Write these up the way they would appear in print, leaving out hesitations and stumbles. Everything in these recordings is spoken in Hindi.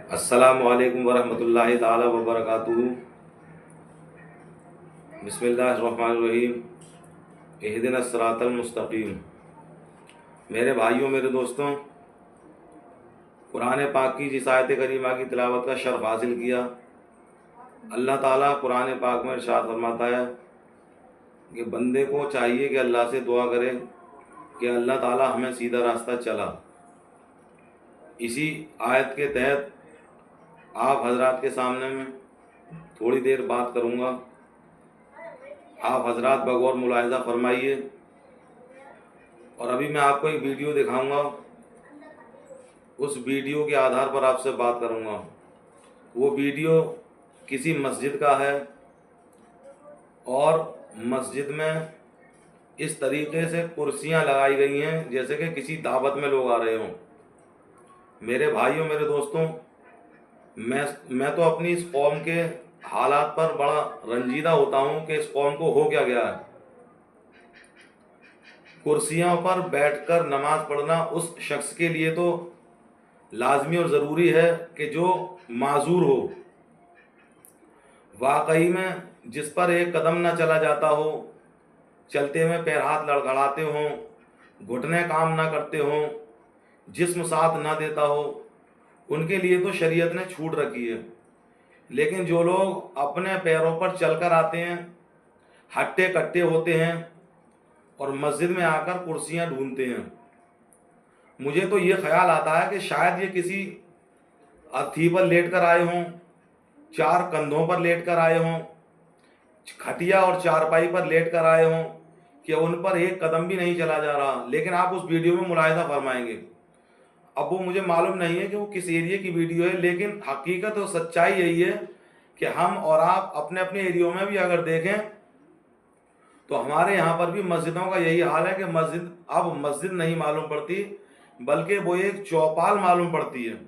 अस्सलामु अलैकुम वरहमतुल्लाहि ताला वबरकातुहू। बिस्मिल्लाहिर्रहमानिर्रहीम। इहदिनस सिरातल मुस्तकीम। मेरे भाइयों, मेरे दोस्तों, कुरान पाक की जिस आयत करीमा की तिलावत का शर्फ हासिल किया। अल्लाह ताला कुरान पाक में इरशाद फरमाता है कि बंदे को चाहिए कि अल्लाह से दुआ करे कि अल्लाह ताला हमें सीधा रास्ता चला। इसी आयत के तहत आप हजरात के सामने में थोड़ी देर बात करूँगा। आप हजरात बगौर मुलाहिज़ा फरमाइए। और अभी मैं आपको एक वीडियो दिखाऊंगा, उस वीडियो के आधार पर आपसे बात करूंगा। वो वीडियो किसी मस्जिद का है और मस्जिद में इस तरीके से कुर्सियां लगाई गई हैं जैसे कि किसी दावत में लोग आ रहे हों। मेरे भाइयों, मेरे दोस्तों, मैं तो अपनी इस कौम के हालात पर बड़ा रंजीदा होता हूँ कि इस कौम को हो क्या गया है। कुर्सियों पर बैठकर नमाज पढ़ना उस शख्स के लिए तो लाजमी और ज़रूरी है कि जो माजूर हो, वाकई में जिस पर एक कदम ना चला जाता हो, चलते हुए पैर हाथ लड़खड़ाते हों, घुटने काम ना करते हों, जिस्म साथ ना देता हो, उनके लिए तो शरीयत ने छूट रखी है। लेकिन जो लोग अपने पैरों पर चलकर आते हैं, हट्टे कट्टे होते हैं और मस्जिद में आकर कुर्सियां ढूंढते हैं, मुझे तो ये ख्याल आता है कि शायद ये किसी अर्थी पर लेट कर आए हों, चार कंधों पर लेट कर आए हों, खटिया और चारपाई पर लेट कर आए हों कि उन पर एक कदम भी नहीं चला जा रहा। लेकिन आप उस वीडियो में मुलाहिजा फरमाएंगे, अब वो मुझे मालूम नहीं है कि वो किस एरिया की वीडियो है, लेकिन हकीकत और सच्चाई यही है कि हम और आप अपने अपने एरियो में भी अगर देखें तो हमारे यहाँ पर भी मस्जिदों का यही हाल है कि मस्जिद अब मस्जिद नहीं मालूम पड़ती, बल्कि वो एक चौपाल मालूम पड़ती है,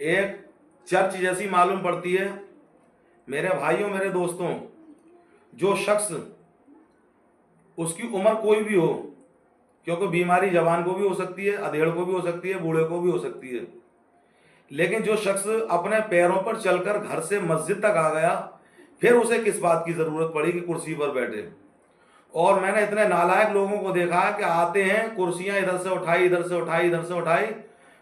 एक चर्च जैसी मालूम पड़ती है। मेरे भाइयों, मेरे दोस्तों, जो शख्स, उसकी उम्र कोई भी हो, क्योंकि बीमारी जवान को भी हो सकती है, अधेड़ को भी हो सकती है, बूढ़े को भी हो सकती है, लेकिन जो शख्स अपने पैरों पर चलकर घर से मस्जिद तक आ गया, फिर उसे किस बात की ज़रूरत पड़ी कि कुर्सी पर बैठे। और मैंने इतने नालायक लोगों को देखा है कि आते हैं, कुर्सियां इधर से उठाई, इधर से उठाई, इधर से उठाई,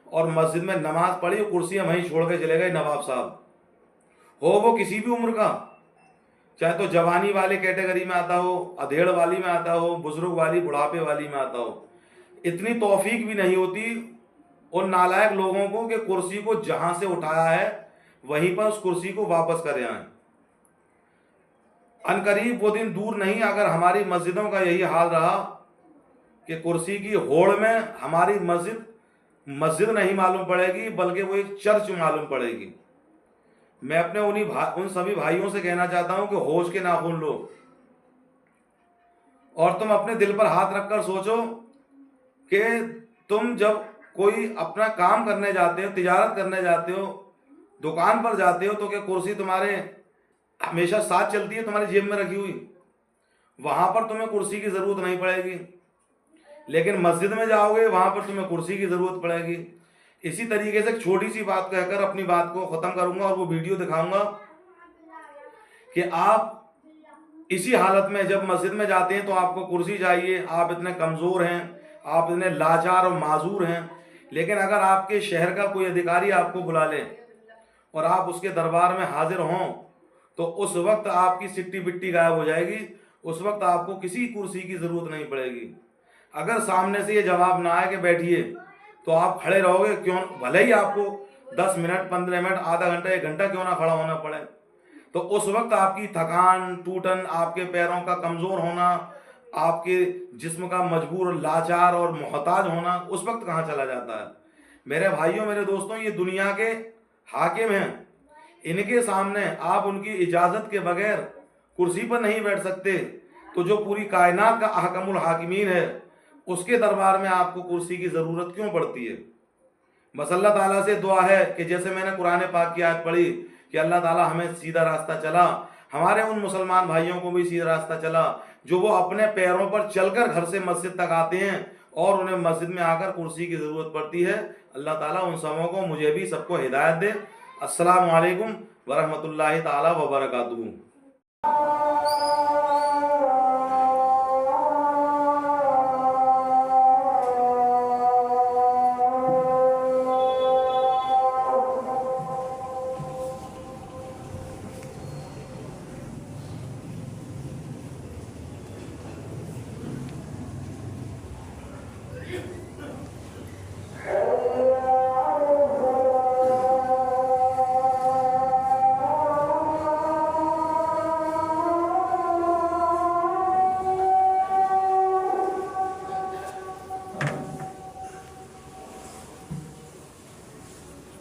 और मस्जिद में नमाज पढ़ी, कुर्सियां वहीं छोड़ के चले गए। नवाब साहब हो, वो किसी भी उम्र का, चाहे तो जवानी वाले कैटेगरी में आता हो, अधेड़ वाली में आता हो, बुजुर्ग वाली, बुढ़ापे वाली में आता हो, इतनी तौफीक भी नहीं होती उन नालायक लोगों को कि कुर्सी को जहां से उठाया है वहीं पर उस कुर्सी को वापस कर आए। अनकरीब वो दिन दूर नहीं, अगर हमारी मस्जिदों का यही हाल रहा कि कुर्सी की होड़ में हमारी मस्जिद नहीं मालूम पड़ेगी, बल्कि वो एक चर्च मालूम पड़ेगी। मैं अपने उन सभी भाइयों से कहना चाहता हूं कि होश के नाखून लो और तुम अपने दिल पर हाथ रखकर सोचो कि तुम जब कोई अपना काम करने जाते हो, तिजारत करने जाते हो, दुकान पर जाते हो, तो क्या कुर्सी तुम्हारे हमेशा साथ चलती है, तुम्हारी जेब में रखी हुई? वहां पर तुम्हें कुर्सी की जरूरत नहीं पड़ेगी, लेकिन मस्जिद में जाओगे वहां पर तुम्हें कुर्सी की जरूरत पड़ेगी। इसी तरीके से एक छोटी सी बात कहकर अपनी बात को खत्म करूंगा और वो वीडियो दिखाऊंगा कि आप इसी हालत में जब मस्जिद में जाते हैं तो आपको कुर्सी चाहिए, आप इतने कमजोर हैं, आप इतने लाचार और माजूर हैं, लेकिन अगर आपके शहर का कोई अधिकारी आपको बुला ले और आप उसके दरबार में हाजिर हों तो उस वक्त आपकी सिट्टी बिट्टी गायब हो जाएगी। उस वक्त आपको किसी कुर्सी की जरूरत नहीं पड़ेगी। अगर सामने से ये जवाब ना आए कि बैठिए, तो आप खड़े रहोगे, क्यों, भले ही आपको 10 मिनट, 15 मिनट, आधा घंटा, 1 घंटा क्यों ना खड़ा होना पड़े। तो उस वक्त आपकी थकान, टूटन, आपके पैरों का कमजोर होना, आपके जिस्म का मजबूर, लाचार और मोहताज होना उस वक्त कहाँ चला जाता है। मेरे भाइयों, मेरे दोस्तों, ये दुनिया के हाकिम हैं, इनके सामने आप उनकी इजाजत के बगैर कुर्सी पर नहीं बैठ सकते, तो जो पूरी कायनात का अहकमुल हाकिमीन है उसके दरबार में आपको कुर्सी की जरूरत क्यों पड़ती है। बस अल्लाह ताला से दुआ है कि जैसे मैंने कुरान पाक की आयत पढ़ी कि अल्लाह ताला हमें सीधा रास्ता चला, हमारे उन मुसलमान भाइयों को भी सीधा रास्ता चला जो वो अपने पैरों पर चलकर घर से मस्जिद तक आते हैं और उन्हें मस्जिद में आकर कुर्सी की ज़रूरत पड़ती है। अल्लाह ताला उन सबों को, मुझे भी, सबको हिदायत दे। अस्सलामु अलैकुम वरहमतुल्लाहि ताला व बरकातुहू।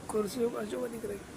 कुर्सियों का जो दिख रही